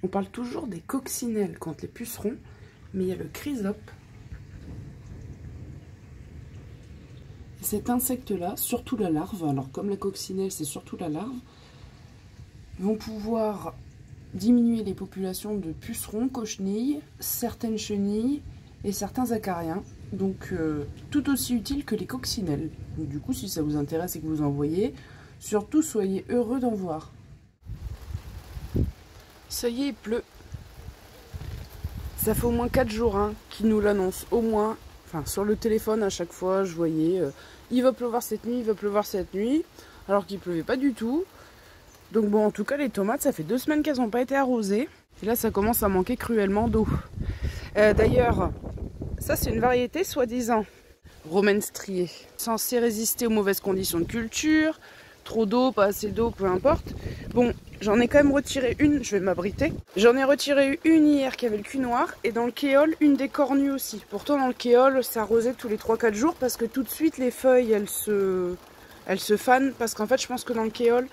On parle toujours des coccinelles quand les pucerons, mais il y a le chrysope. Cet insecte-là, surtout la larve, alors comme la coccinelle c'est surtout la larve, vont pouvoir diminuer les populations de pucerons, cochenilles, certaines chenilles et certains acariens. Donc tout aussi utile que les coccinelles. Donc, du coup, si ça vous intéresse et que vous en voyez, surtout soyez heureux d'en voir. Ça y est, il pleut. Ça fait au moins 4 jours hein, qu'ils nous l'annoncent. Au moins, enfin sur le téléphone à chaque fois, je voyais il va pleuvoir cette nuit, il va pleuvoir cette nuit, alors qu'il pleuvait pas du tout. Donc bon, en tout cas, les tomates, ça fait 2 semaines qu'elles n'ont pas été arrosées. Et là, ça commence à manquer cruellement d'eau. D'ailleurs, ça c'est une variété soi-disant romaine striée, censée résister aux mauvaises conditions de culture, trop d'eau, pas assez d'eau, peu importe. Bon, j'en ai quand même retiré une, je vais m'abriter. J'en ai retiré une hier qui avait le cul noir, et dans le kéol, une des cornues aussi. Pourtant, dans le kéol, ça arrosait tous les 3-4 jours, parce que tout de suite, les feuilles, elles se fanent, parce qu'en fait, je pense que dans le kéol,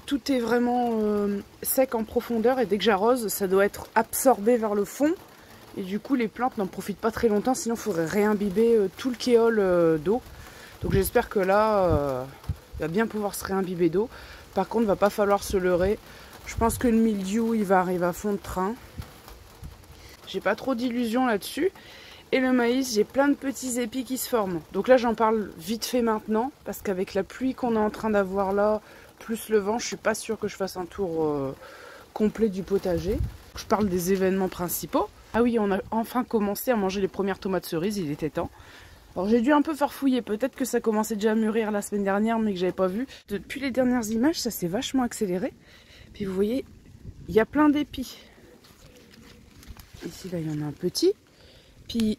tout est vraiment sec en profondeur, et dès que j'arrose, ça doit être absorbé vers le fond. Et du coup, les plantes n'en profitent pas très longtemps, sinon il faudrait réimbiber tout le kéol d'eau. Donc j'espère que là, il va bien pouvoir se réimbiber d'eau. Par contre, il ne va pas falloir se leurrer. Je pense que le mildiou, il va arriver à fond de train. J'ai pas trop d'illusions là-dessus. Et le maïs, j'ai plein de petits épis qui se forment. Donc là, j'en parle vite fait maintenant, parce qu'avec la pluie qu'on est en train d'avoir là, plus le vent, je suis pas sûre que je fasse un tour complet du potager. Je parle des événements principaux. Ah oui, on a enfin commencé à manger les premières tomates cerises, il était temps. Alors j'ai dû un peu farfouiller, peut-être que ça commençait déjà à mûrir la semaine dernière, mais que j'avais pas vu. Depuis les dernières images, ça s'est vachement accéléré. Puis vous voyez, il y a plein d'épis. Ici, là, il y en a un petit. Puis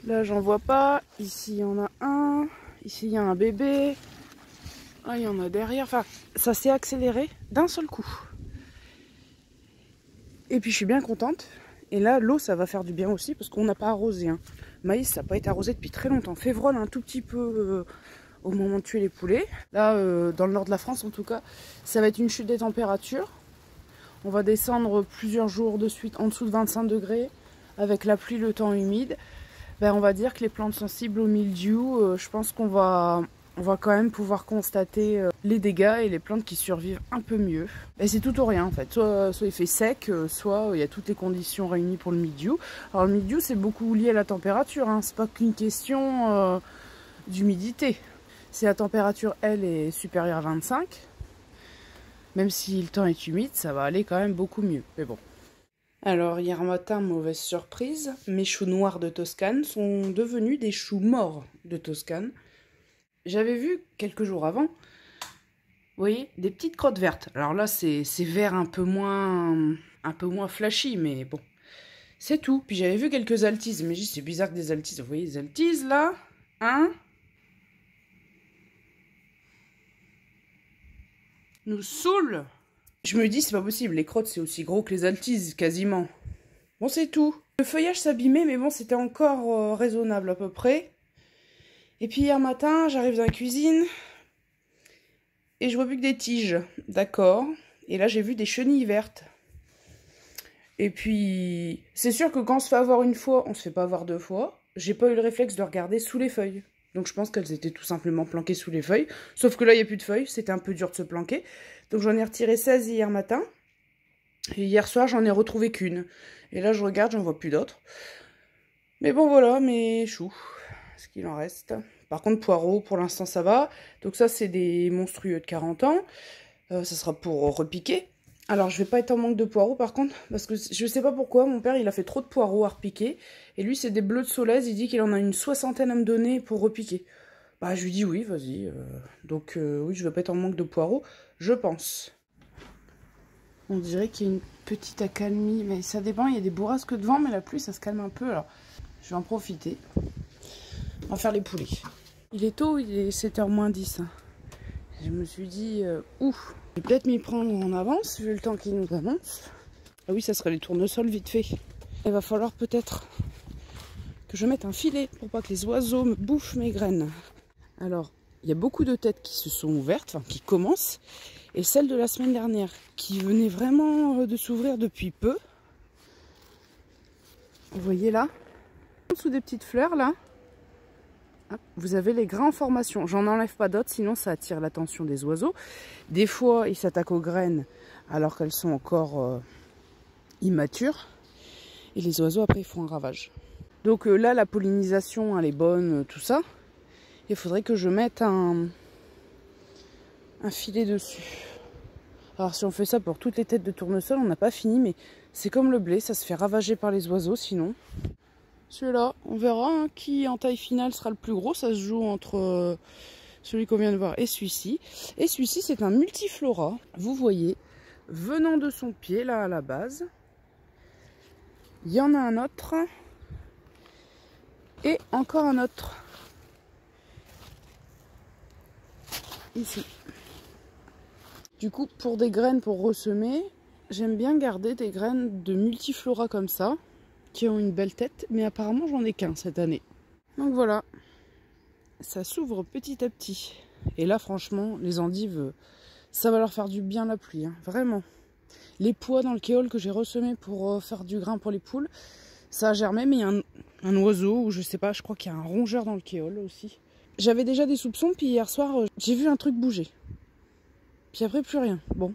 là, j'en vois pas. Ici, il y en a un. Ici, il y a un bébé. Là, il y en a derrière. Enfin, ça s'est accéléré d'un seul coup. Et puis je suis bien contente. Et là, l'eau, ça va faire du bien aussi parce qu'on n'a pas arrosé. Hein. Maïs, ça n'a pas été arrosé depuis très longtemps. Févrole, un tout petit peu au moment de tuer les poulets. Là, dans le nord de la France, en tout cas, ça va être une chute des températures. On va descendre plusieurs jours de suite en dessous de 25 degrés. Avec la pluie, le temps humide. Ben, on va dire que les plantes sensibles au mildiou, je pense qu'on va quand même pouvoir constater les dégâts et les plantes qui survivent un peu mieux. Et c'est tout ou rien en fait. Soit il fait sec, soit il y a toutes les conditions réunies pour le mildiou. Alors le mildiou c'est beaucoup lié à la température, hein. C'est pas qu'une question d'humidité. Si la température elle est supérieure à 25, même si le temps est humide, ça va aller quand même beaucoup mieux. Mais bon. Alors hier matin, mauvaise surprise, mes choux noirs de Toscane sont devenus des choux morts de Toscane. J'avais vu quelques jours avant, vous voyez, des petites crottes vertes. Alors là, c'est vert un peu moins flashy, mais bon, c'est tout. Puis j'avais vu quelques altises, mais c'est bizarre que des altises. Vous voyez les altises là, hein? Nous saoulent. Je me dis, c'est pas possible, les crottes c'est aussi gros que les altises, quasiment. Bon, c'est tout. Le feuillage s'abîmait, mais bon, c'était encore raisonnable à peu près. Et puis hier matin, j'arrive dans la cuisine et je vois plus que des tiges. D'accord. Et là, j'ai vu des chenilles vertes. Et puis, c'est sûr que quand on se fait avoir une fois, on se fait pas avoir deux fois. J'ai pas eu le réflexe de regarder sous les feuilles. Donc je pense qu'elles étaient tout simplement planquées sous les feuilles. Sauf que là, il n'y a plus de feuilles. C'était un peu dur de se planquer. Donc j'en ai retiré 16 hier matin. Et hier soir, j'en ai retrouvé qu'une. Et là, je regarde, j'en vois plus d'autres. Mais bon, voilà, mes choux. Ce qu'il en reste. Par contre, poireaux, pour l'instant, ça va. Donc ça, c'est des monstrueux de 40 ans. Ça sera pour repiquer. Alors, je vais pas être en manque de poireaux, par contre, parce que je sais pas pourquoi, mon père, il a fait trop de poireaux à repiquer. Et lui, c'est des bleus de Solèze, il dit qu'il en a une 60aine à me donner pour repiquer. Bah, je lui dis oui, vas-y. Donc, oui, je vais pas être en manque de poireaux, je pense. On dirait qu'il y a une petite accalmie, mais ça dépend, il y a des bourrasques de vent, mais la pluie, ça se calme un peu, alors je vais en profiter. On va faire les poulets. Il est tôt, il est 7h moins 10. Hein. Je me suis dit, ouf, je vais peut-être m'y prendre en avance, vu le temps qu'il nous annonce. Ah oui, ça serait les tournesols vite fait. Il va falloir peut-être que je mette un filet pour pas que les oiseaux me bouffent mes graines. Alors, il y a beaucoup de têtes qui se sont ouvertes, enfin qui commencent. et celle de la semaine dernière qui venait vraiment de s'ouvrir depuis peu. Vous voyez là, en dessous des petites fleurs là, vous avez les grains en formation. J'en enlève pas d'autres, sinon ça attire l'attention des oiseaux. Des fois, ils s'attaquent aux graines alors qu'elles sont encore immatures. Et les oiseaux, après, ils font un ravage. Donc là, la pollinisation, elle est bonne, tout ça. Il faudrait que je mette un filet dessus. Alors si on fait ça pour toutes les têtes de tournesol, on n'a pas fini, mais c'est comme le blé, ça se fait ravager par les oiseaux sinon. Celui-là, on verra hein, qui en taille finale sera le plus gros. Ça se joue entre celui qu'on vient de voir et celui-ci. Et celui-ci, c'est un multiflora. Vous voyez, venant de son pied, là à la base. Il y en a un autre. Et encore un autre. Ici. Du coup, pour des graines pour ressemer, j'aime bien garder des graines de multiflora comme ça, qui ont une belle tête, mais apparemment j'en ai qu'un cette année. Donc voilà, ça s'ouvre petit à petit. Et là franchement, les endives, ça va leur faire du bien la pluie, hein, vraiment. Les pois dans le kéol que j'ai ressemé pour faire du grain pour les poules, ça a germé, mais il y a un oiseau, ou je sais pas, je crois qu'il y a un rongeur dans le kéol aussi. J'avais déjà des soupçons, puis hier soir, j'ai vu un truc bouger. Puis après, plus rien. Bon.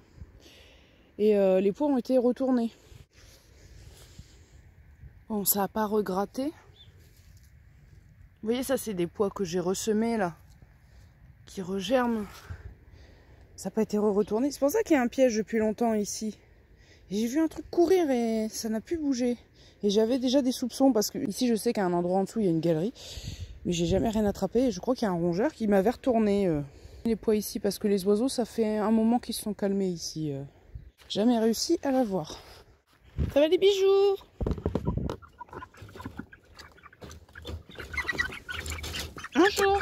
Et les pois ont été retournés. Bon, ça n'a pas regratté. Vous voyez, ça, c'est des pois que j'ai ressemés, là. Qui regerment. Ça n'a pas été retourné. C'est pour ça qu'il y a un piège depuis longtemps, ici. J'ai vu un truc courir et ça n'a plus bougé. Et j'avais déjà des soupçons, parce que ici, je sais qu'à un endroit en dessous, il y a une galerie. Mais j'ai jamais rien attrapé. Et je crois qu'il y a un rongeur qui m'avait retourné les pois ici. Parce que les oiseaux, ça fait un moment qu'ils se sont calmés ici. Jamais réussi à la voir. Ça va les bijoux? Bonjour.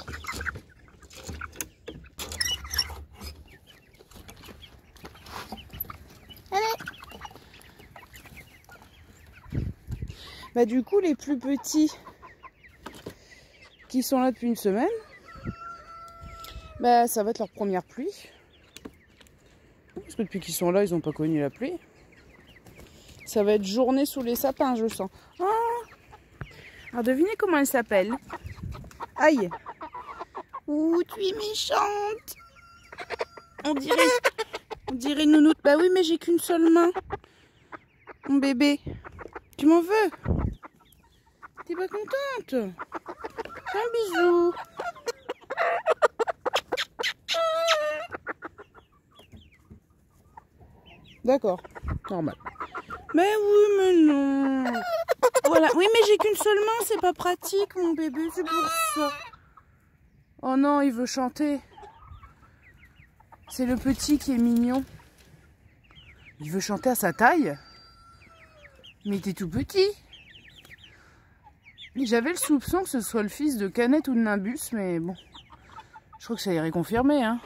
Allez. Bah du coup les plus petits qui sont là depuis une semaine, bah ça va être leur première pluie. Parce que depuis qu'ils sont là, ils n'ont pas connu la pluie. Ça va être journée sous les sapins, je sens. Oh, alors devinez comment elle s'appelle. Aïe. Ouh, tu es méchante. On dirait nounoute. Bah oui, mais j'ai qu'une seule main. Mon bébé. Tu m'en veux? T'es pas contente? Un bisou. D'accord, normal. Mais oui, mais non. Voilà, oui, mais j'ai qu'une seule main, c'est pas pratique, mon bébé, c'est pour ça. Oh non, il veut chanter. C'est le petit qui est mignon. Il veut chanter à sa taille. Mais t'es tout petit. J'avais le soupçon que ce soit le fils de Canette ou de Nimbus, mais bon. Je crois que ça irait confirmer, hein.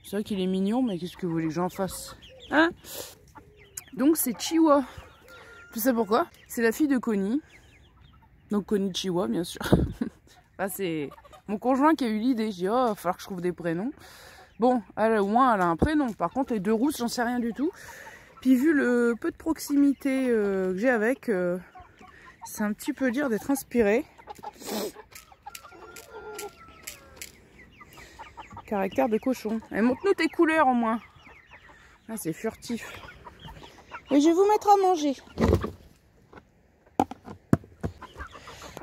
C'est vrai qu'il est mignon, mais qu'est-ce que vous voulez que j'en fasse? Hein? Donc c'est Chihuahua. Tu sais pourquoi? C'est la fille de Connie. Donc Connie Chihuahua, bien sûr. Enfin, c'est mon conjoint qui a eu l'idée. J'ai dit, oh, il va falloir que je trouve des prénoms. Bon, elle, au moins, elle a un prénom. Par contre, les deux rousses, j'en sais rien du tout. Puis vu le peu de proximité que j'ai avec, c'est un petit peu dur d'être inspiré. Caractère de cochon. Et montre-nous tes couleurs au moins. Ah, c'est furtif. Et je vais vous mettre à manger.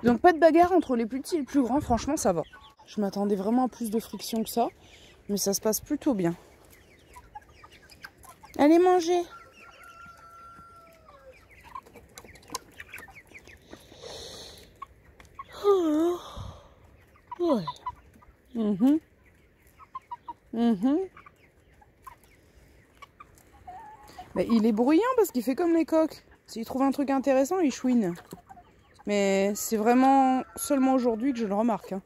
Donc pas de bagarre entre les plus petits et les plus grands, franchement ça va. Je m'attendais vraiment à plus de friction que ça, mais ça se passe plutôt bien. Allez manger. Oh. Ouais. Mais il est bruyant parce qu'il fait comme les coqs. S'il trouve un truc intéressant, il chouine. Mais c'est vraiment seulement aujourd'hui que je le remarque. Hein.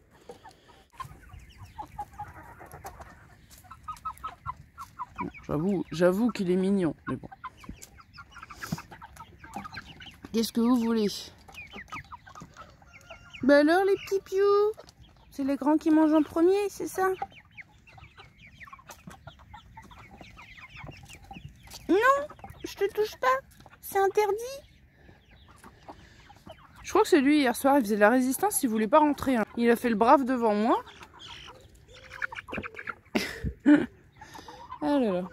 J'avoue qu'il est mignon, mais bon. Qu'est-ce que vous voulez? Bah alors les petits pious, c'est les grands qui mangent en premier, c'est ça? Non, je te touche pas. C'est interdit. Je crois que c'est lui hier soir, il faisait de la résistance, il voulait pas rentrer. Hein. Il a fait le brave devant moi. Ah là là.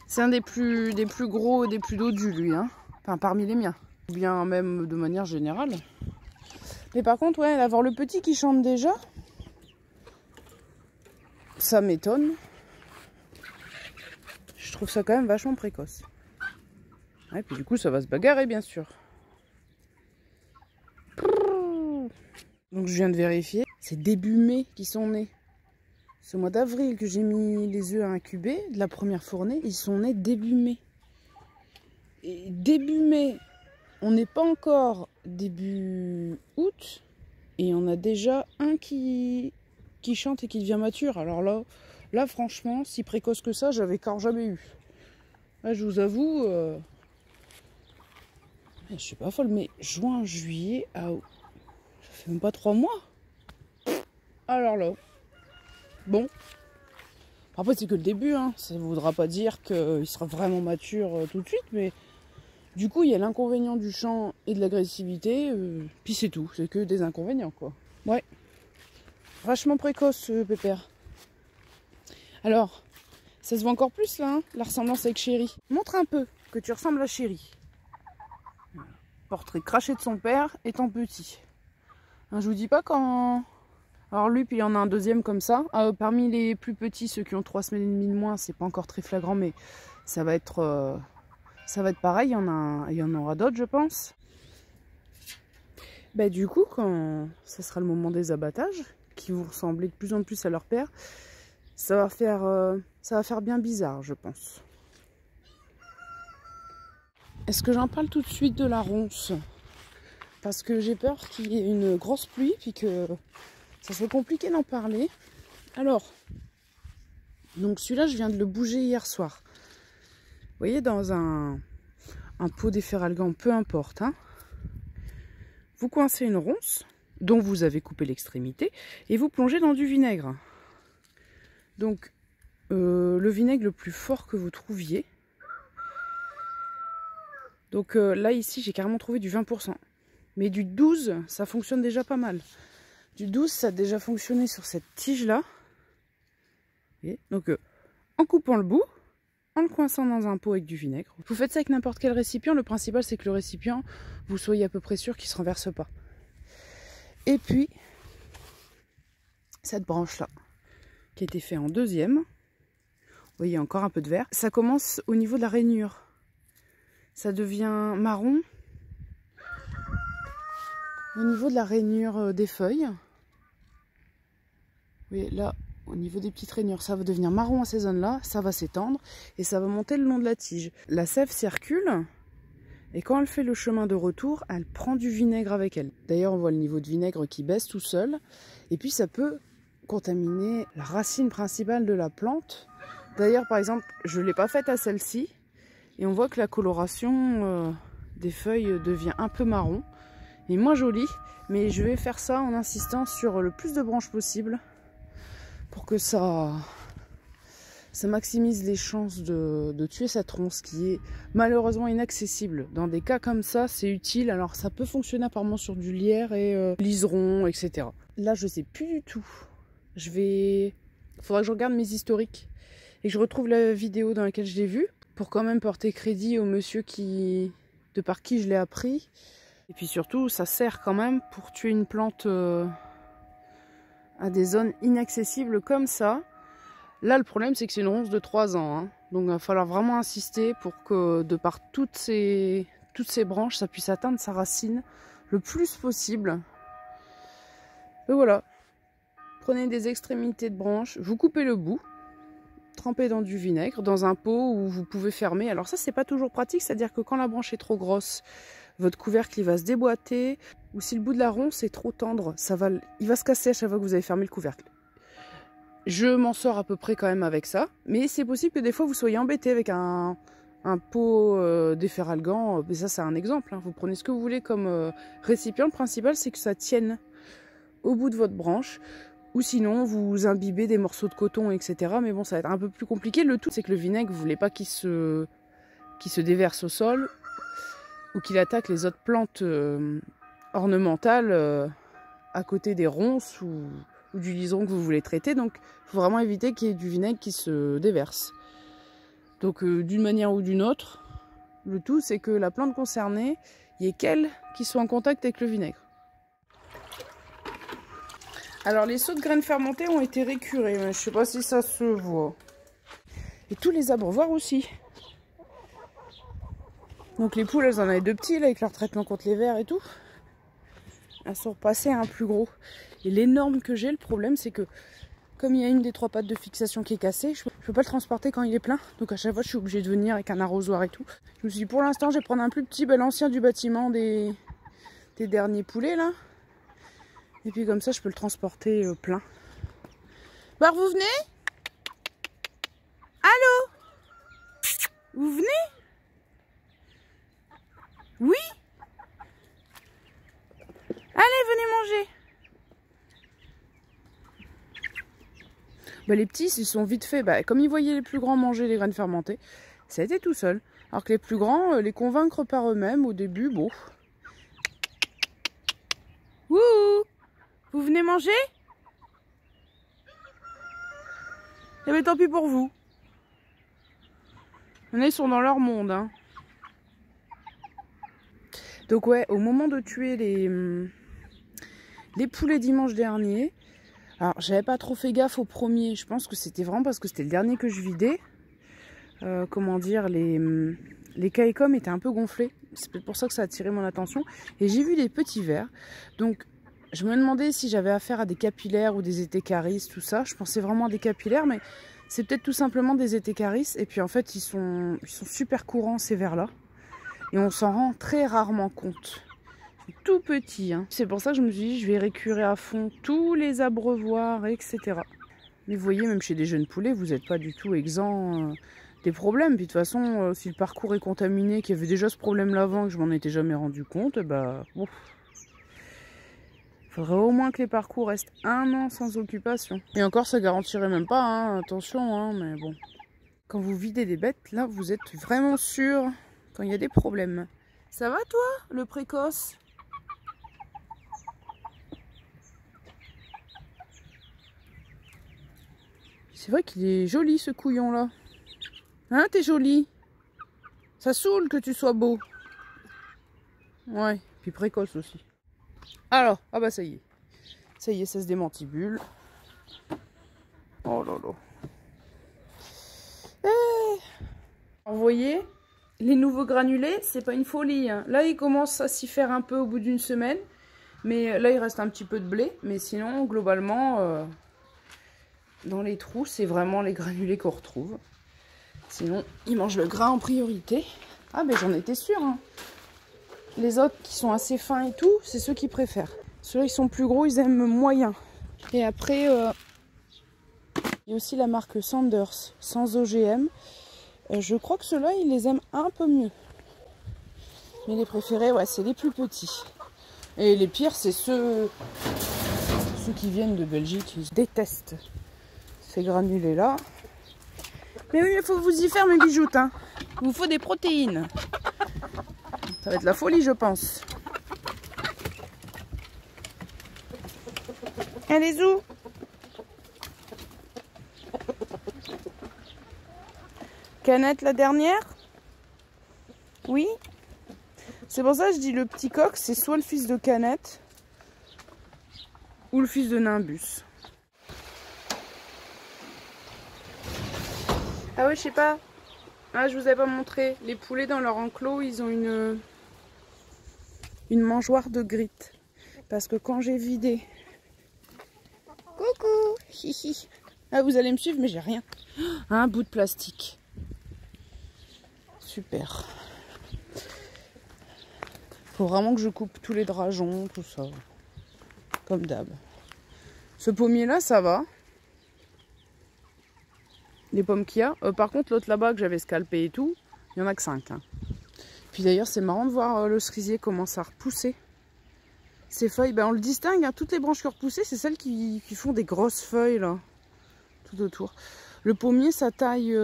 C'est un des plus gros, des plus dodus lui. Hein. Enfin, parmi les miens. Ou bien même de manière générale. Mais par contre, ouais, avoir le petit qui chante déjà, ça m'étonne. Je trouve ça quand même vachement précoce. Et puis du coup, ça va se bagarrer, bien sûr. Donc je viens de vérifier. C'est début mai qu'ils sont nés. C'est au mois d'avril que j'ai mis les œufs à incuber. De la première fournée, ils sont nés début mai. Et début mai, on n'est pas encore début août. Et on a déjà un qui chante et qui devient mature. Alors là franchement, si précoce que ça, j'avais encore jamais eu. Là, je vous avoue, je suis pas folle, mais juin, juillet, ça fait même pas 3 mois. Alors là, bon. Après, c'est que le début, hein. Ça ne voudra pas dire qu'il sera vraiment mature tout de suite, mais du coup, il y a l'inconvénient du chant et de l'agressivité, puis c'est tout. C'est que des inconvénients, quoi. Ouais. Vachement précoce, Pépère. Alors, ça se voit encore plus, là, hein, la ressemblance avec Chéri. Montre un peu que tu ressembles à Chéri. Portrait craché de son père étant petit. Hein, je vous dis pas quand... Alors lui, puis il y en a un deuxième comme ça. Parmi les plus petits, ceux qui ont 3 semaines et demie de moins, c'est pas encore très flagrant, mais ça va être pareil. Il y en aura d'autres, je pense. Bah, du coup, quand ça sera le moment des abattages, qui vont ressembler de plus en plus à leur père, ça va faire bien bizarre, je pense. Est-ce que j'en parle tout de suite de la ronce? Parce que j'ai peur qu'il y ait une grosse pluie, puis que ça soit compliqué d'en parler. Alors, donc celui-là, je viens de le bouger hier soir. Vous voyez, dans un pot d'efferalgan, peu importe. Hein, vous coincez une ronce, dont vous avez coupé l'extrémité, et vous plongez dans du vinaigre. Donc, le vinaigre le plus fort que vous trouviez. Donc là, ici, j'ai carrément trouvé du 20%. Mais du 12, ça fonctionne déjà pas mal. Du 12, ça a déjà fonctionné sur cette tige-là. Donc, en coupant le bout, en le coinçant dans un pot avec du vinaigre. Vous faites ça avec n'importe quel récipient. Le principal, c'est que le récipient, vous soyez à peu près sûr qu'il ne se renverse pas. Et puis, cette branche-là, qui a été faite en deuxième. Vous voyez, encore un peu de vert. Ça commence au niveau de la rainure. Ça devient marron au niveau de la rainure des feuilles. Vous voyez, là, au niveau des petites rainures, ça va devenir marron à ces zones-là, ça va s'étendre et ça va monter le long de la tige. La sève circule et quand elle fait le chemin de retour, elle prend du vinaigre avec elle. D'ailleurs, on voit le niveau de vinaigre qui baisse tout seul et puis ça peut contaminer la racine principale de la plante. D'ailleurs, par exemple, je ne l'ai pas faite à celle-ci et on voit que la coloration des feuilles devient un peu marron et moins jolie, mais je vais faire ça en insistant sur le plus de branches possible pour que ça maximise les chances de tuer cette ronce qui est malheureusement inaccessible. Dans des cas comme ça, c'est utile. Alors ça peut fonctionner apparemment sur du lierre et liseron, etc. Là, je sais plus du tout. Faudra que je regarde mes historiques et que je retrouve la vidéo dans laquelle je l'ai vue pour quand même porter crédit au monsieur de par qui je l'ai appris. Et puis surtout, ça sert quand même pour tuer une plante à des zones inaccessibles comme ça. Là, le problème, c'est que c'est une ronce de 3 ans. Hein. Donc, il va falloir vraiment insister pour que, de par toutes ces branches, ça puisse atteindre sa racine le plus possible. Et voilà. Prenez des extrémités de branches, vous coupez le bout, trempez dans du vinaigre, dans un pot où vous pouvez fermer. Alors ça, c'est pas toujours pratique, c'est-à-dire que quand la branche est trop grosse, votre couvercle il va se déboîter, ou si le bout de la ronce est trop tendre, il va se casser à chaque fois que vous avez fermé le couvercle. Je m'en sors à peu près quand même avec ça, mais c'est possible que des fois vous soyez embêté avec un pot d'efferalgan. Mais ça, c'est un exemple, hein. Vous prenez ce que vous voulez comme récipient. Le principal, c'est que ça tienne au bout de votre branche, ou sinon vous imbibez des morceaux de coton, etc. Mais bon, ça va être un peu plus compliqué. Le tout, c'est que le vinaigre, vous voulez pas qu'il se qui se déverse au sol ou qu'il attaque les autres plantes ornementales à côté des ronces ou du liseron que vous voulez traiter. Donc il faut vraiment éviter qu'il y ait du vinaigre qui se déverse. Donc d'une manière ou d'une autre, le tout c'est que la plante concernée, il y ait qu'elle qui soit en contact avec le vinaigre. Alors les seaux de graines fermentées ont été récurés, mais je ne sais pas si ça se voit. Et tous les abreuvoirs aussi. Donc les poules, elles en avaient 2 petits là, avec leur traitement contre les vers et tout. Elles sont repassées à un plus gros. Et l'énorme que j'ai, le problème c'est que comme il y a une des 3 pattes de fixation qui est cassée, je peux pas le transporter quand il est plein. Donc à chaque fois je suis obligée de venir avec un arrosoir et tout. Je me suis dit pour l'instant je vais prendre un plus petit, l'ancien du bâtiment des derniers poulets là. Et puis comme ça je peux le transporter plein. Bah vous venez? Allô? Vous venez? Oui? Allez, venez manger. Les petits, ils sont vite fait. Comme ils voyaient les plus grands manger les graines fermentées, ça a été tout seul. Alors que les plus grands, les convaincre par eux-mêmes, au début, bon. Wouhou! Vous venez manger? Eh bien, tant pis pour vous. Ils sont dans leur monde, hein. Donc ouais, au moment de tuer les poulets dimanche dernier, alors j'avais pas trop fait gaffe au premier, je pense que c'était vraiment parce que c'était le dernier que je vidais. Comment dire, les caïcoms étaient un peu gonflés, c'est peut-être pour ça que ça a attiré mon attention. Et j'ai vu des petits vers, donc je me demandais si j'avais affaire à des capillaires ou des étécaris, tout ça. Je pensais vraiment à des capillaires, mais c'est peut-être tout simplement des étécaris. Et puis en fait, ils sont super courants ces vers-là. Et on s'en rend très rarement compte. Tout petit, hein. C'est pour ça que je me suis dit, je vais récurer à fond tous les abreuvoirs, etc. Mais vous voyez, même chez des jeunes poulets, vous n'êtes pas du tout exempt des problèmes. Puis de toute façon, si le parcours est contaminé, qu'il y avait déjà ce problème-là avant, que je m'en étais jamais rendu compte, ouf. Il faudrait au moins que les parcours restent 1 an sans occupation. Et encore, ça garantirait même pas, hein, attention, hein, mais bon. Quand vous videz des bêtes, là, vous êtes vraiment sûr quand il y a des problèmes. Ça va toi, le précoce? C'est vrai qu'il est joli ce couillon là. Hein, t'es joli? Ça saoule que tu sois beau. Ouais, puis précoce aussi. Alors, ah bah ça y est. Ça y est, ça se démantibule. Oh là là. Vous voyez, les nouveaux granulés, c'est pas une folie, hein. Là, ils commencent à s'y faire un peu au bout d'une semaine. Mais là, il reste un petit peu de blé. Mais sinon, globalement, dans les trous, c'est vraiment les granulés qu'on retrouve. Sinon, ils mangent le gras en priorité. Ah, ben j'en étais sûre, hein. Les autres qui sont assez fins et tout, c'est ceux qui préfèrent. Ceux-là, ils sont plus gros, ils aiment moyen. Et après, il y a aussi la marque Sanders, sans OGM. Je crois que ceux-là, ils les aiment un peu mieux. Mais les préférés, ouais, c'est les plus petits. Et les pires, c'est ceux qui viennent de Belgique. Ils détestent ces granulés-là. Mais oui, il faut vous y faire, mes bijoutes, hein. Il vous faut des protéines. Ça va être la folie, je pense. Allez, où? Canette, la dernière? Oui. C'est pour ça que je dis le petit coq, c'est soit le fils de Canette ou le fils de Nimbus. Ah ouais, je sais pas. Ah, je vous avais pas montré. Les poulets dans leur enclos, ils ont une mangeoire de grit. Parce que quand j'ai vidé... Coucou. Hihi. Ah, vous allez me suivre, mais j'ai rien. Un bout de plastique. Super. Faut vraiment que je coupe tous les drageons, tout ça. Comme d'hab. Ce pommier-là, ça va. Les pommes qu'il y a. Par contre, l'autre là-bas que j'avais scalpé et tout, il n'y en a que 5. Hein. Puis d'ailleurs, c'est marrant de voir le cerisier commence à repousser. Ces feuilles, on le distingue, hein, toutes les branches qui ont repoussé, c'est celles qui font des grosses feuilles là, tout autour. Le pommier, sa taille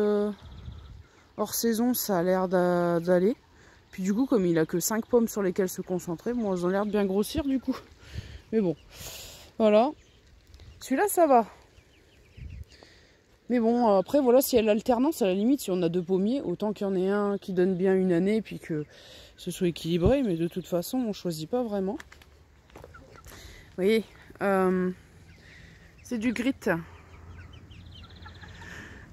hors saison, ça a l'air d'aller. Puis du coup, comme il a que 5 pommes sur lesquelles se concentrer, bon, elles ont l'air de bien grossir du coup. Mais bon, voilà. Celui-là, ça va. Mais bon, après, voilà, si elle a l'alternance, à la limite, si on a 2 pommiers, autant qu'il y en ait un qui donne bien une année et puis que ce soit équilibré. Mais de toute façon, on ne choisit pas vraiment. Vous voyez, c'est du grit.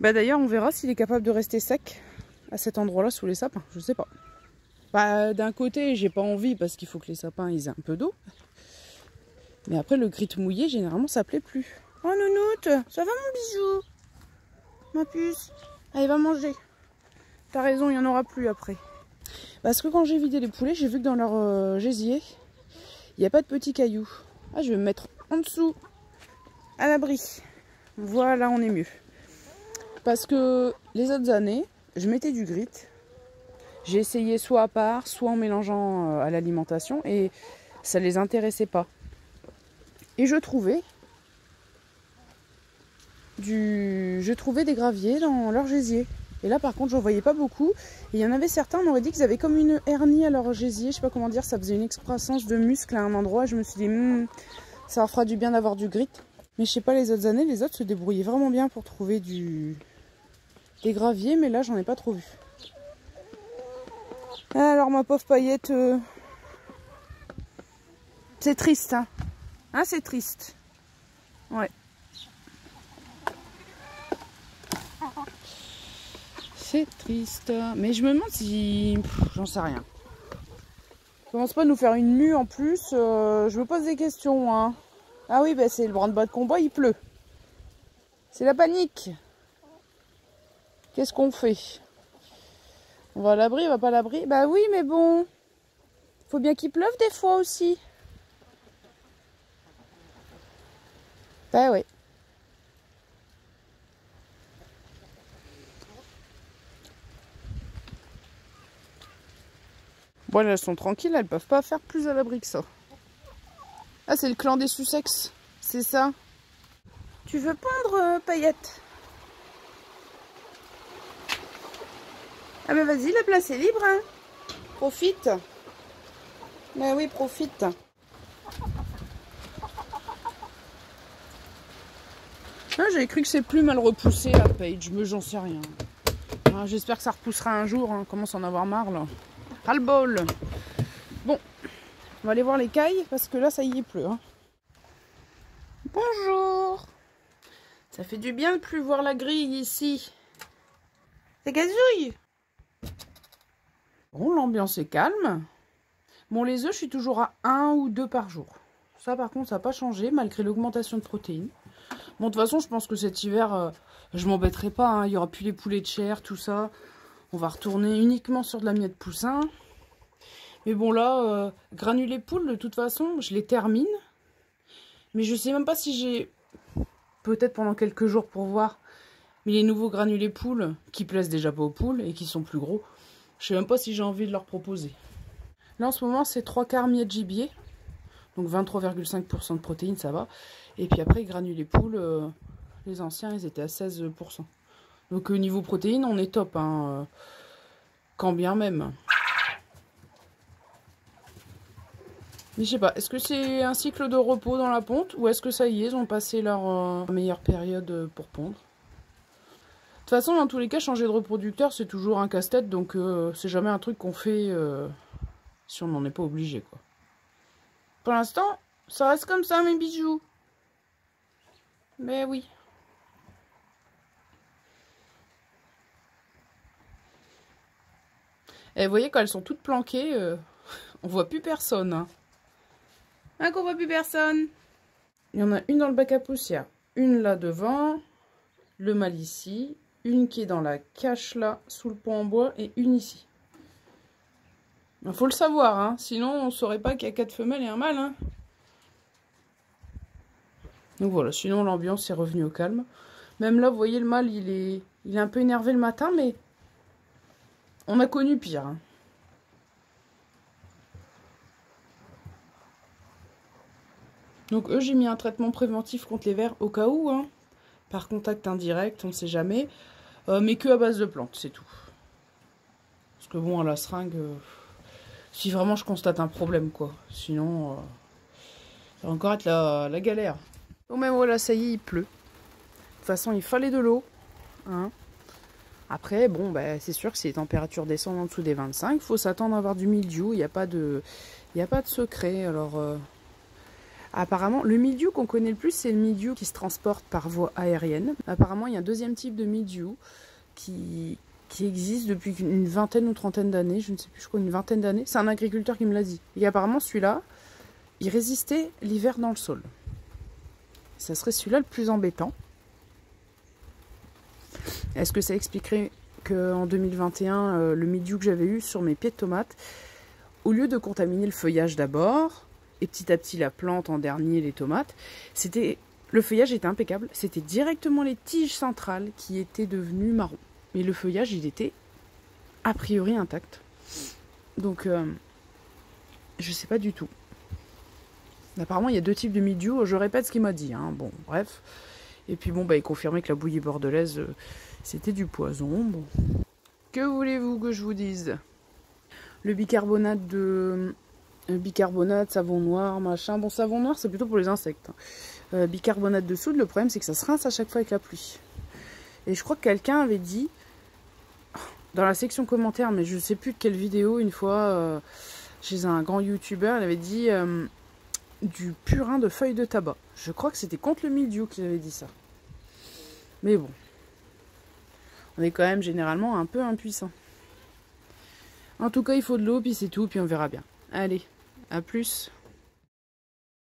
Bah d'ailleurs, on verra s'il est capable de rester sec à cet endroit-là sous les sapins. Je sais pas. Bah, d'un côté, j'ai pas envie parce qu'il faut que les sapins ils aient un peu d'eau. Mais après, le grit mouillé, généralement, ça plaît plus. Oh, nounoute, ça va mon bisou? Ma puce. Allez, va manger. T'as raison, il n'y en aura plus après. Parce que quand j'ai vidé les poulets, j'ai vu que dans leur gésier, il n'y a pas de petits cailloux. Ah, je vais me mettre en dessous, à l'abri. Voilà, on est mieux. Parce que les autres années, je mettais du grit. J'ai essayé soit à part, soit en mélangeant à l'alimentation. Et ça les intéressait pas. Et je trouvais des graviers dans leur gésier. Et là par contre j'en voyais pas beaucoup. Et il y en avait certains, on aurait dit qu'ils avaient comme une hernie à leur gésier. Je sais pas comment dire, ça faisait une excroissance de muscles à un endroit. Je me suis dit, ça leur fera du bien d'avoir du grit. Mais je sais pas les autres années, les autres se débrouillaient vraiment bien pour trouver des graviers. Mais là j'en ai pas trop vu. Alors ma pauvre paillette, c'est triste hein. Hein, c'est triste. Ouais. C'est triste. Mais je me demande si... J'en sais rien. Commence pas à nous faire une mue en plus. Je me pose des questions. Hein. Ah oui, bah c'est le branle-bas de combat, il pleut. C'est la panique. Qu'est-ce qu'on fait? On va à l'abri, on va pas à l'abri? Bah oui, mais bon. Faut bien qu'il pleuve des fois aussi. Bah ouais. Bon, elles sont tranquilles, elles peuvent pas faire plus à l'abri que ça. Ah, c'est le clan des Sussex, c'est ça. Tu veux pondre, Paillette? Ah bah vas-y, la place est libre, hein. Profite. Bah oui, profite. Ah, j'avais cru que c'est plus mal repoussé à Page, mais j'en sais rien. Ah, j'espère que ça repoussera un jour, hein. Commence à en avoir marre là. Ras-le-bol. Bon, on va aller voir les cailles parce que là ça y est, il pleut. Hein. Bonjour. Ça fait du bien de plus voir la grille ici. C'est gazouille. Bon, l'ambiance est calme. Bon, les œufs, je suis toujours à 1 ou 2 par jour. Ça, par contre, ça n'a pas changé malgré l'augmentation de protéines. Bon, de toute façon, je pense que cet hiver, je m'embêterai pas. Hein. Il n'y aura plus les poulets de chair, tout ça. On va retourner uniquement sur de la miette poussin. Mais bon, là, granulés poules, de toute façon, je les termine. Mais je sais même pas si j'ai... Peut-être pendant quelques jours pour voir. Mais les nouveaux granulés poules, qui plaisent déjà pas aux poules et qui sont plus gros, je sais même pas si j'ai envie de leur proposer. Là, en ce moment, c'est 3/4 miette gibier. Donc 23,5% de protéines, ça va. Et puis après, granulés poules, les anciens, ils étaient à 16%. Donc niveau protéines, on est top. Hein, quand bien même. Mais je sais pas, est-ce que c'est un cycle de repos dans la ponte ou est-ce que ça y est, ils ont passé leur meilleure période pour pondre? De toute façon, dans tous les cas, changer de reproducteur, c'est toujours un casse-tête, donc c'est jamais un truc qu'on fait si on n'en est pas obligé, quoi. Pour l'instant, ça reste comme ça, mes bijoux. Mais oui. Et vous voyez, quand elles sont toutes planquées, on voit plus personne. Hein. Hein, qu'on voit plus personne. Il y en a une dans le bac à poussière, une là devant, le mâle ici, une qui est dans la cache là, sous le pont en bois, et une ici. Il faut le savoir, hein, sinon on ne saurait pas qu'il y a 4 femelles et un mâle. Hein. Donc voilà, sinon l'ambiance est revenue au calme. Même là, vous voyez, le mâle, il est un peu énervé le matin, mais on a connu pire. Hein. Donc eux, j'ai mis un traitement préventif contre les vers au cas où, hein, par contact indirect, on ne sait jamais, mais que à base de plantes, c'est tout. Parce que bon, à la seringue, si vraiment je constate un problème, quoi. Sinon, ça va encore être la galère. Bon, même voilà, ça y est, il pleut. De toute façon, il fallait de l'eau. Hein. Après, bon, bah, c'est sûr que si les températures descendent en dessous des 25, il faut s'attendre à avoir du mildiou. Il n'y a pas de secret. Alors, apparemment, le mildiou qu'on connaît le plus, c'est le mildiou qui se transporte par voie aérienne. Apparemment, il y a un deuxième type de mildiou qui existe depuis une vingtaine ou trentaine d'années. Je ne sais plus, je crois une vingtaine d'années. C'est un agriculteur qui me l'a dit. Et apparemment, celui-là, il résistait l'hiver dans le sol. Ça serait celui-là le plus embêtant. Est-ce que ça expliquerait qu'en 2021, le mildiou que j'avais eu sur mes pieds de tomates, au lieu de contaminer le feuillage d'abord, et petit à petit la plante en dernier, les tomates, le feuillage était impeccable. C'était directement les tiges centrales qui étaient devenues marron. Mais le feuillage, il était a priori intact. Donc, je sais pas du tout. Apparemment, il y a deux types de mildiou. Je répète ce qu'il m'a dit. Hein. Bon, bref. Et puis bon, bah, il confirmait que la bouillie bordelaise, c'était du poison. Bon. Que voulez-vous que je vous dise? Le bicarbonate savon noir, machin. Bon, savon noir, c'est plutôt pour les insectes. Bicarbonate de soude, le problème, c'est que ça se rince à chaque fois avec la pluie. Et je crois que quelqu'un avait dit, dans la section commentaires, mais je ne sais plus de quelle vidéo, une fois, chez un grand youtubeur, il avait dit du purin de feuilles de tabac. Je crois que c'était contre le mildiou qu'il avait dit ça. Mais bon. On est quand même généralement un peu impuissant. En tout cas, il faut de l'eau, puis c'est tout, puis on verra bien. Allez, à plus.